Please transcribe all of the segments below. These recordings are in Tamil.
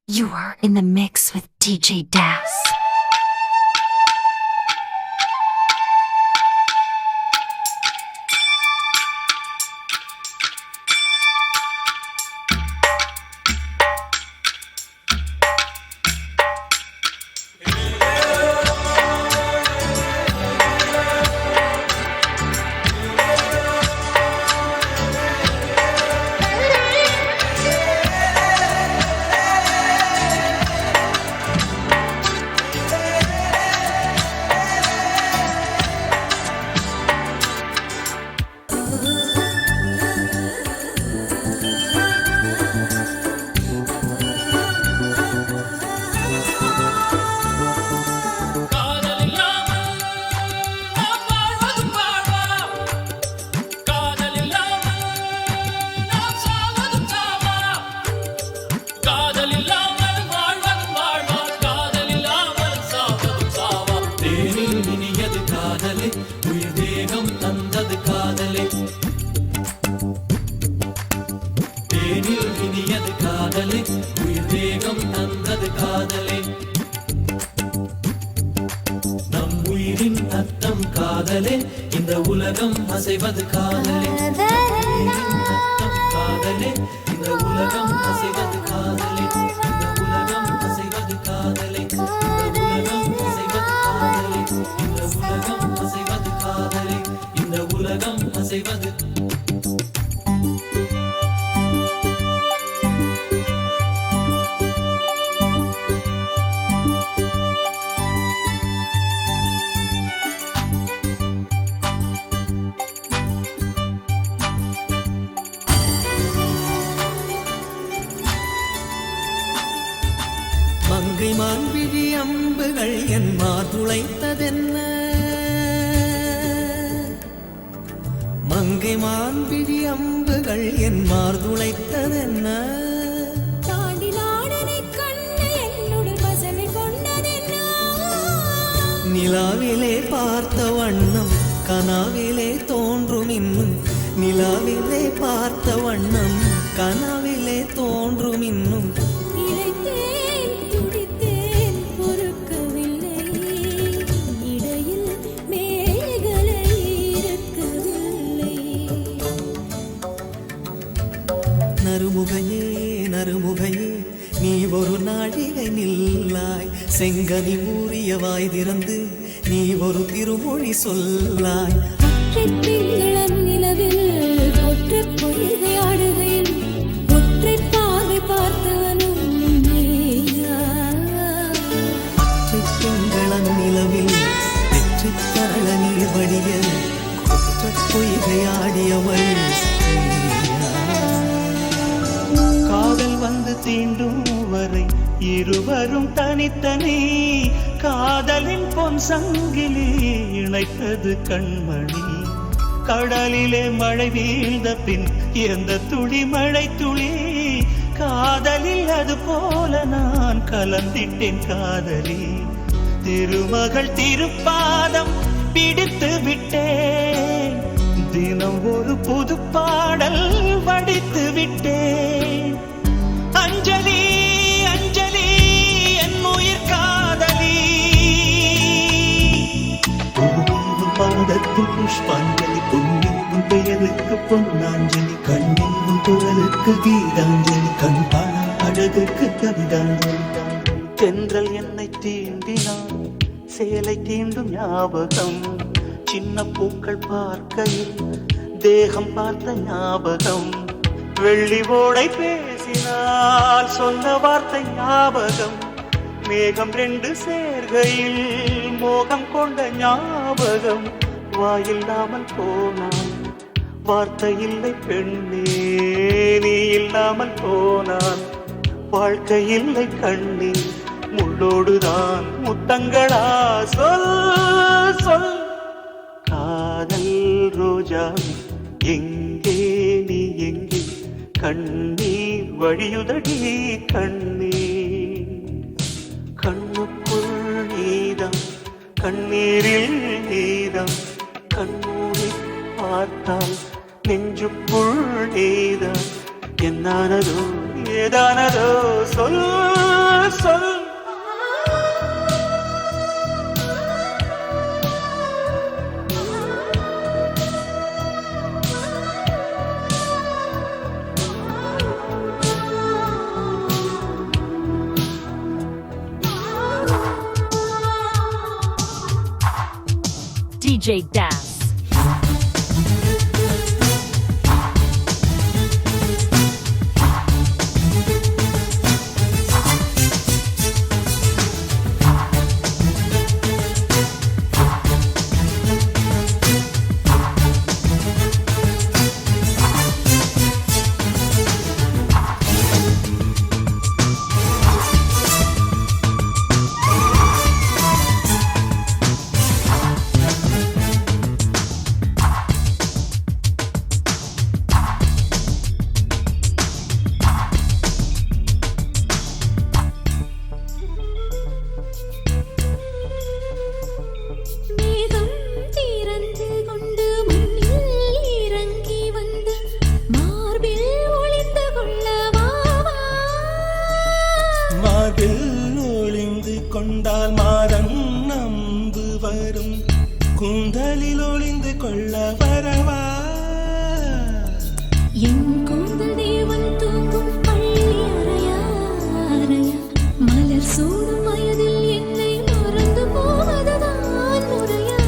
You are in the mix with DJ Das. அர்த்தம் காதலே இந்த உலகம் அசைவது காதலே அர்த்தம் காதலே இந்த உலகம் அசைவது காதலே இந்த உலகம் அசைவது காதலே இந்த உலகம் அசைவது காதலே இந்த உலகம் அசைவது காதலே இந்த உலகம் அசைவது மங்கை மான்விழி அம்புகள் என் மாதுளைத்ததென்ன மங்கை மான்விழி அம்புகள் என் மார்துளைத்ததென்ன நிலாவிலே பார்த்த வண்ணம் கனாவிலே தோன்றும் இன்னும் நிலாவிலே பார்த்த வண்ணம் கனாவிலே தோன்றும் இன்னும் நறுமுகையே நறுமுகையே நீ ஒரு நாழிகை நில்லாய் செங்கனி ஊறிய வாய் திறந்து நீ ஒரு திருமொழி சொல்லாய் நிலவில் ஒற்றை பொய்கையாடுகையில் ஒற்றை பார்வை பார்த்தவனும் திங்களன் நிலவில் வெற்றி தரள நீர் வடிய ஒற்றை பொய்கையாடியவள் காதல் வந்து தீண்டும் வரை இருவரும் தனித்தனி காதலின் பொன் சங்கிலி இணைத்தது கண்மணி கடலிலே மழை வீழ்ந்த பின் எந்த துளி மழை துளி காதலில் அது போல நான் கலந்திட்டேன் காதலி திருமகள் திருப்பாதம் பிடித்து விட்டேன் தினம் ஒரு புது பாடல் வடித்து விட்டேன் அஞ்சலி அஞ்சலி என் உயிர் காதலி பாதத்தில் புஷ்பாஞ்சலி பொன்னின் பெயருக்கு பொன்னாஞ்சலி கண்ணீரும் குரலுக்கு கீதாஞ்சலி கண்பான அழகுக்கு கவிதாஞ்சலி தென்றல் என்னை தீண்டினான் சேலை தீண்டும் ஞாபகம் சின்ன பூக்கள் பார்க்கையில் தேகம் பார்த்த ஞாபகம் வெள்ளி ஓடை பேசினால் சொன்ன வார்த்தை ஞாபகம் மேகம் ரெண்டு சேர்கையில் மோகம் கொண்ட ஞாபகம் வாயில்லாமல் போனான் வார்த்தை இல்லை பெண்ணே நீ இல்லாமல் போனான் வாழ்க்கை இல்லை கண்ணே முள்ளோடுதான் முத்தங்களா சொல் சொல் காதல் ரோஜா எங்கே நீ எங்கே கண்ணீர் வழியுதடி கண்ணீர் கண்ணுக்குள் நீதம் கண்ணீரில் நீதம் கண்ணூரை பார்த்தால் நெஞ்சுக்குள் நீதம் என்னானதோ ஏதானதோ சொல் சொல். DJ Das. மேகம் திறந்து கொண்டு மண்ணில் இறங்கி வந்து மார்பில் ஒளிந்து கொள்ளவா மார்பில் ஒளிந்து கொண்டால் மாதம் நம்பு வரும், கூந்தலில் ஒளிந்து கொள்ள வரவா. என் கூந்தல் தேவன் தூங்கும் பள்ளி அறையா அறையா, மலர் சூடும் வயதில் என்னை மறந்து போவதுதான் முறையா.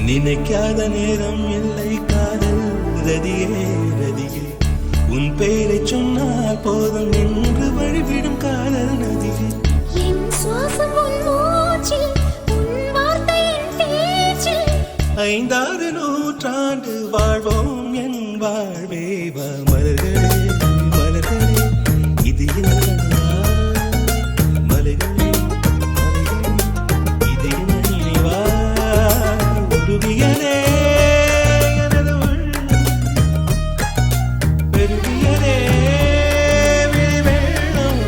நினைக்காத நேரம் இல்லை காதல் ரதியே ரதியே, உன் பெயரை சொன்னால் போதும் என்று வழிவிடும் காதல் நதியே. என் சுவாசம் உன் மூச்சில், உன் வார்த்தை என் பேச்சில். 5 நூற்றாண்டு வாழ்வோம் என் வாழ்வே வா. மலர்களே மலர்களே இது என்ன, மலர்களே மலர்களே இது என்ன நினைவா. உருவியதே எனது உள்ளம், பெருகியதே விழிவெள்ளம்.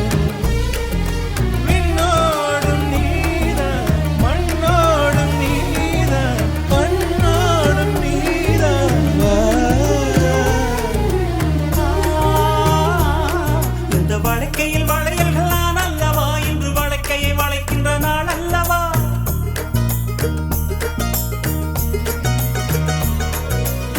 விண்ணோடும் நீதான், மண்ணோடும் நீதான், கண்ணோடும் நீதான் வா. இந்த வாழ்க்கையில் வளையல்கள் நான் அல்லவா, இன்று வாழ்க்கையை வளைக்கின்ற நாள் அல்லவா.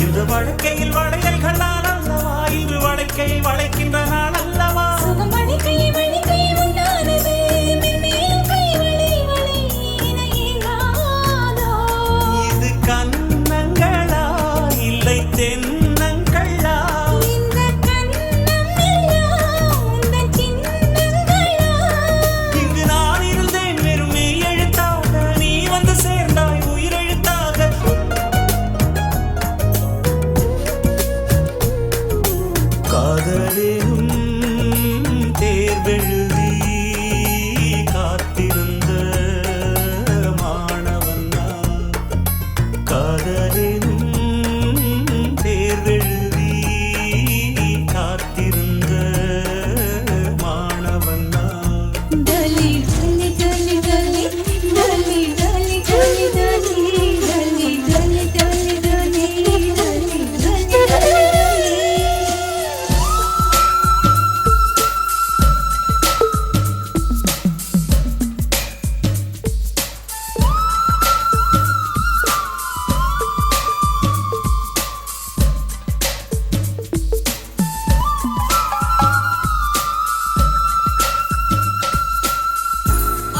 இந்த வாழ்க்கையில் வளையல்கள் நான் அல்லவா, இன்று வாழ்க்கையை வளைக்கின்ற நாள் அல்லவா. சுகமணி கை வழி கை உண்டானது, மென்மேலும் கை வழி வழி இணையில்லாதோ. இது கன்னங்களா இல்லை தென்னங்களா. இந்த கண்ணம் எல்லாம் உந்தன் சின்னங்களா. இங்கு நான் இருந்தேன் வெறும் மெய் எழுத்தாக, நீ வந்து சேர்ந்தாய் உயிரெழுத்தாக. காதலினும் தேர்வெழுதி காத்திருந்த மாணவன் நான். காதலினும் தேர்வெழுதி காத்திருந்த மாணவன் நான். டலி டலி டலி டலி டலி டலி டலி டலி டலி டலி டலி டலி டலி டலி.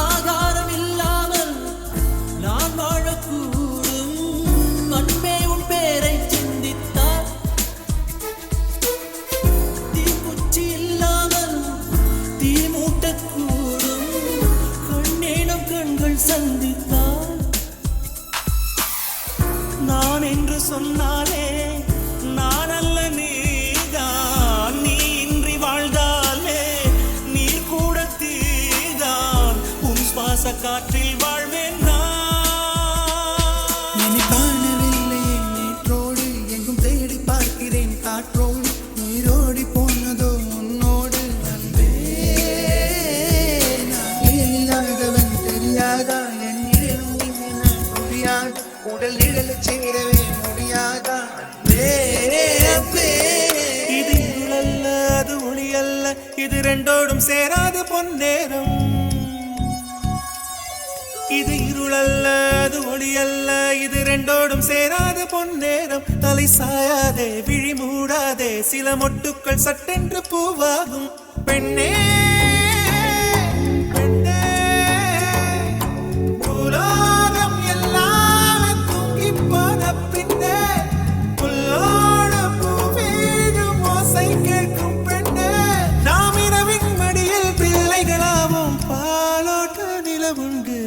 ஆகாரம் இல்லாமல் நான் வாழக்கூடும், அன்பே உன் பேரை சிந்தித்தார். தீக்குச்சி இல்லாமல் தீ மூட்டக்கூடும், கண்ணேனம் கண்கள் சந்தித்தார். நான் என்று சொன்னாலே நான் அல்ல நீதான், நீ இன்றி வாழ்ந்தாலே நீர் கூட தீதான். உன் சுவாச காற்றில் வாழ்வேன் நான். என்னை காணவில்லை நேற்றோடு, எங்கும் தேடி பார்க்கிறேன் காற்றோடு. நீரோடி போனதோ உன்னோடு அன்பே. நான் இல்லாதவன் தெரியாதா, என் நிழலும் இனி நான் புரியாது. உடல் நிழல் சேரவே முடியாதா அன்பே, அன்பே. இது இருளல்ல அது ஒளி அல்ல, இது ரெண்டோடும் சேராத பொன்னேரம். இது இருளல்ல அது ஒளியல்ல இது ரெண்டோடும் சேராத பொன்னேரம் தலை சாயாதே விழி மூடாதே சில மொட்டுக்கள் சட்டென்று பூவாகும் பெண்ணே பெண்ணே உலோகம் எல்லாம் தூங்கி போன பின்னே புல்லோடு பூவீடும் ஓசை கேட்கும் பெண்ணே நாம் இரவின் மடியில் பிள்ளைகளாவும் பாலோட்ட நிலவுண்டு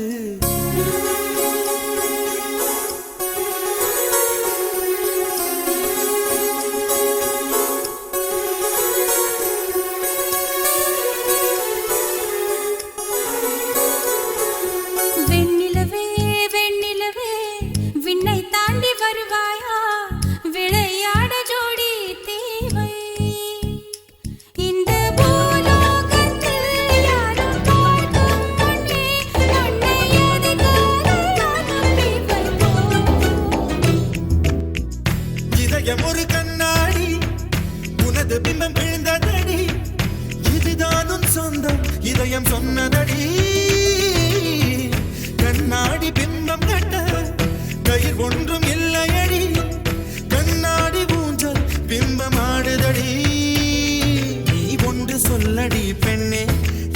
வெண்ணிலவே வெண்ணிலவே விண்ணை தாண்டி வருவாயா விளையாட ஜோடி தேவை இந்த பூலோகத்தில் யாரும் பார்க்கும் முன்னே உன்னை அதிகாலையாக வைப்போம் இதயம் ஒரு கண்ணாடி உனது பிம்பம் விழுந்ததடி இதுதான் உன் சொந்தம் இதயம் சொன்னதடி கண்ணாடி பிம்பம் கட்ட கயிர் ஒன்றும் இல்லையடி கண்ணாடி ஊஞ்சல் பிம்பம் ஆடுதடி நீ ஒன்று சொல்லடி பெண்ணே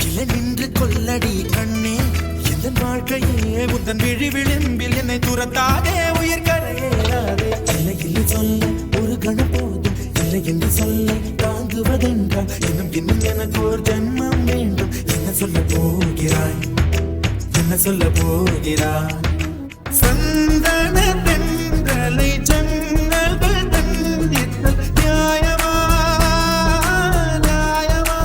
இல நின்று கொல்லடி கண்ணே எந்த வாழ்க்கையே உந்தன் விழி விளிம்பில் என்னை துரத்தாதே உயிர் கரையேறாதே இல்லை இல்லை சொல்ல ஒரு கணம் போதும் இல்லை என்று சொல்ல தாங்குவதென்றால் இன்னும் எனக்கு ஒரு ஜன்மம் வேண்டும் என்ன சொல்ல போகிறாய் என்ன சொல்ல போகிறாய் சந்தன தென்றலை ஜன்னல்கள் தந்தித்தல் நியாயமா நியாயமா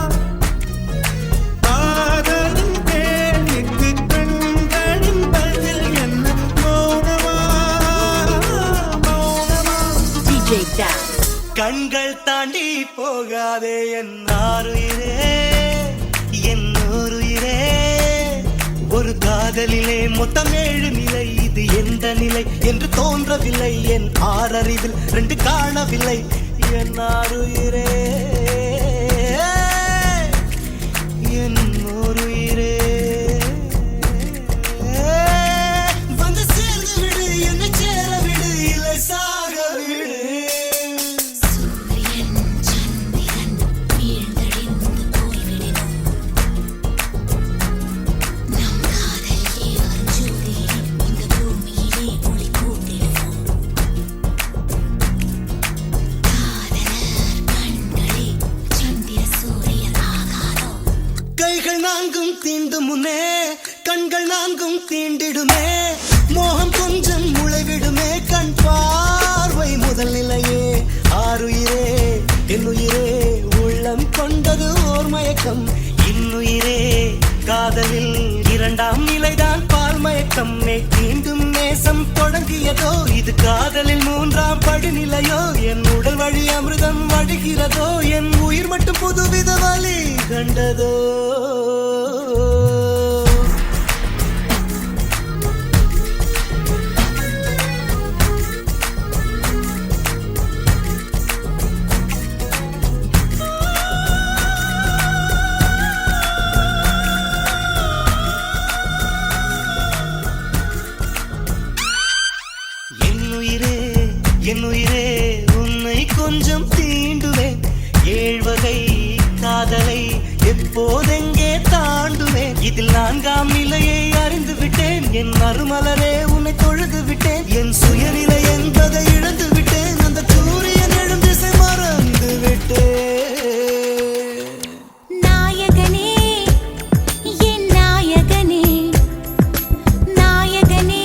காதலின் கேள்விக்கு கண்களின் பதில் என்ன மௌனமா மௌனமா DJ Das. கண்கள் தாண்டி போகாதே என் ஆருயிரே என் நூறுயிரே ஒரு காதலிலே மொத்தம் 7 நிலை இது எந்த நிலை என்று தோன்றவில்லை என் ஆறறிவில் 2 காணவில்லை என் ஆருயிரே என் நூறுயிரே வந்து சேர்ந்து விடு என்னை சேர விடு இல்லை சாக விடு சூரியன் சந்திரன் வீழ்ந்தடிந்து போய்விடினும் நம் காதல் ஏறும் ஜோதியில் இந்த பூமியிலே ஒளி கூட்டிடுவோம் காதலர் கண்களே சந்திர சூரியன் ஆகாதோ கைகள் நான்கும் தீண்டும் முன்னே கண்கள் நான்கும் தீண்டிடுமே மோகம் கொஞ்சம் முளைவிடுமே கண் பார்வை முதல் நிலையே ஆறுயிரே என்னுயிரே உள்ளம் கொண்டது ஓர் மயக்கம் இன்னுயிரே காதலில் 2ஆம் நிலைதான் பால் மயக்கம் மீண்டும் நேசம் தொடங்கியதோ இது காதலில் 3ஆம் படிநிலையோ என் உடல் வழி அமிர்தம் வழிகிறதோ என் உயிர் மட்டும் புதுவித வழி கண்டதோ என்னுயிரே உன்னை கொஞ்சம் தீண்டுவேன் 7 வகை காதலை எப்போதெங்கே தாண்டுவேன் இதில் 4ஆம் நிலையை அறிந்து விட்டேன் என் மறுமலரே உன்னை தொழுது விட்டேன் என் சுயநிலை என்பதை இழந்து விட்டேன் அந்த சூரியன் எழும் திசை மறந்து விட்டேன் நாயகனே என் நாயகனே நாயகனே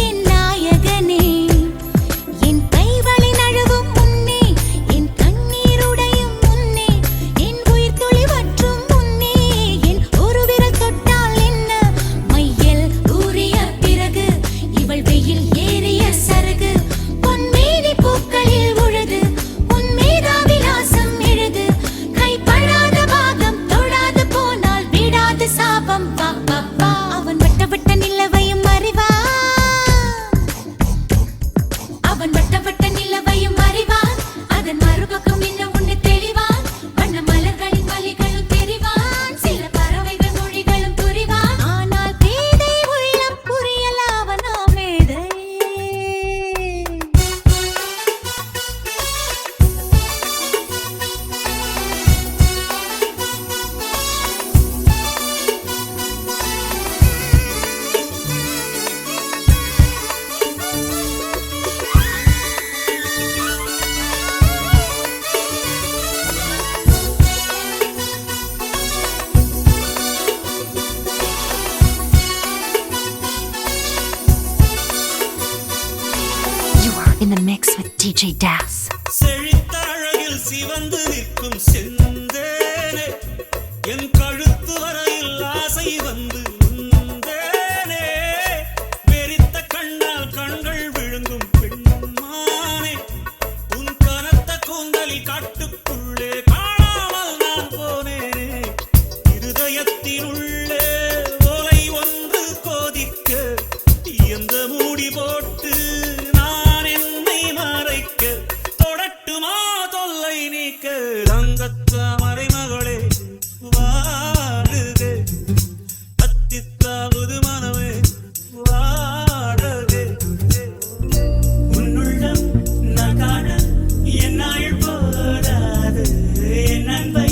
என் நாயகனே என் கைவளை நழுவும் முன்னே என் கண்ணீருடையும் முன்னே என் உயிர் துளி வற்றும் முன்னே என் ஒரு விரல் தொட்டால் என்ன மையல் ஊறிய பிறகு இவள் வெயில் ஏறிய சரகு Das. செழித்த அழகில் சிவந்து நிற்கும் செந்தேனே என் கழுத்து வரையில் ஆசை வந்து உந்தேனே வெறித்த கண்ணால் கண்கள் விழுங்கும் பெண்மானே உன் கனத்த கூந்தலில் காட்டுக்குள்ளே காணாமல் நான் போனேனே இருதயத்தின் உள்ளே ஓலை ஒன்று கோதிக்க எந்த மூடி போட்டு நான் என்னை மறைக்க தொடட்டுமா தொல்லை நீக்க தங்கத்த மறைமகளே வாடுக அத்தித்தாவது மனமே வாடக உன்னுள்ளம் நான் காண என் நாள் போராது என் அன்பை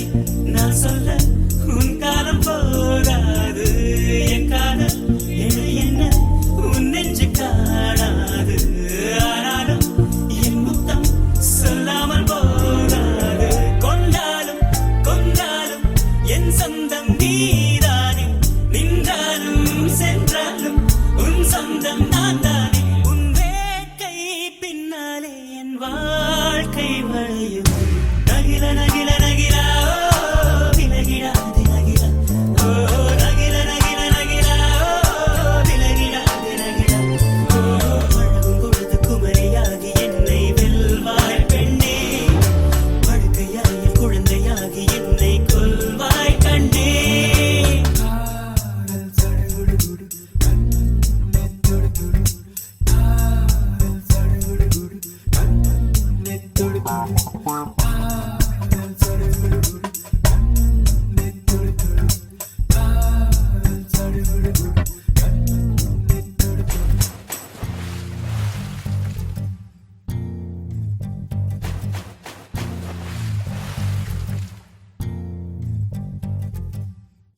நான் சொல்ல உன் காலம் போராது என் காதல் என்ன உன் நெஞ்சு காணாது ஆனாலும் என் முத்தம் சொல்லாமல் போராது கொண்டாலும் கொண்டாலும் என் சொந்தம் நீதானே நின்றாலும் சென்றாலும் உன் சொந்தம் நான் தானே உன் வேட்கை பின்னாலே என் வாழ்க்கை வளையும் நகில நகில நகிலா விலகிடாது நகிலா ஓ நகில நகில நகிலா விலகிடாது நகிலா ஓ அழகும் பொழுது குமரியாகி என்னை வெல்வாய் பெண்ணே படுக்கையாய் குழந்தையாகி என்னை கொல்வாய் கண்ணே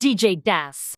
DJ Das.